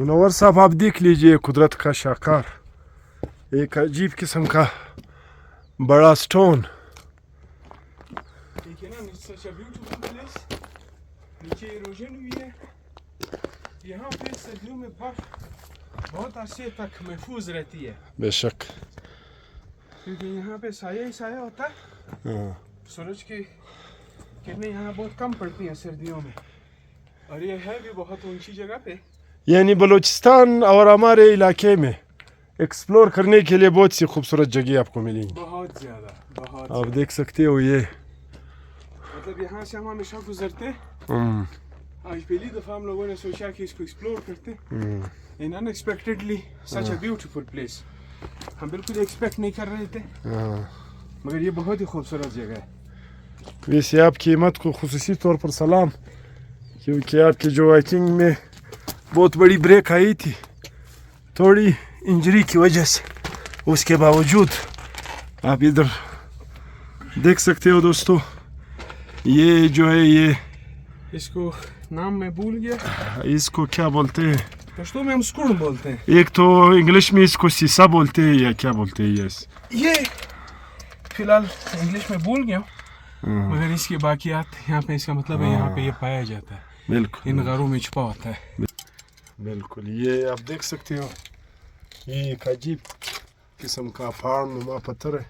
منور صاحب آپ دیکھ لیجئے قدرت کا شاہکار, ایک عجیب قسم کا بڑا سٹون. نیچے ایروجن ہوئی ہے. یہاں پہ سردیوں میں برف بہت عرصے تک محفوظ رہتی ہے. بے شک, کیونکہ یہاں پہ سایہ ہی سایہ ہوتا ہے. سورج کی کرنیں یہاں بہت کم پڑتی ہیں سردیوں میں, اور یہ ہے بھی بہت اونچی جگہ پہ. یعنی بلوچستان اور ہمارے علاقے میں ایکسپلور کرنے کے لیے بہت سی خوبصورت جگہ آپ کو ملیں گی. بہت زیادہ, بہت آپ دیکھ سکتے ہو یہ, مطلب یہاں سے ہم ہمیشہ گزرتے. آج پہلی دفعہ ہم لوگوں نے سوچا کہ اس کو ایکسپلور کرتے. ان unexpectedly such a beautiful place. ہم بالکل ایکسپیکٹ نہیں کر رہے تھے, مگر یہ بہت ہی خوبصورت جگہ ہے. ویسے آپ کی ہمت کو خصوصی طور پر سلام, کیونکہ آپ کی جو ہائکنگ میں بہت بڑی بریک آئی تھی تھوڑی انجری کی وجہ سے, اس کے باوجود آپ ادھر دیکھ سکتے ہو دوستو. یہ جو ہے یہ اس کو نام میں بھول گیا, اس کو کیا بولتے ہیں پشتو میں ہم سکون بولتے ہیں. ایک تو انگلش میں اس کو سیسا بولتے ہیں یا کیا بولتے ہیں. یہ فی الحال انگلش میں بھول گیا ہوں, مگر اس کی باقیات یہاں پہ اس کا مطلب ہے یہاں پہ یہ پایا جاتا ہے. بالکل ان غاروں میں چھپا ہوتا ہے. بالکل, یہ آپ دیکھ سکتے ہو, یہ ایک عجیب قسم کا پہاڑ نما پتھر ہے.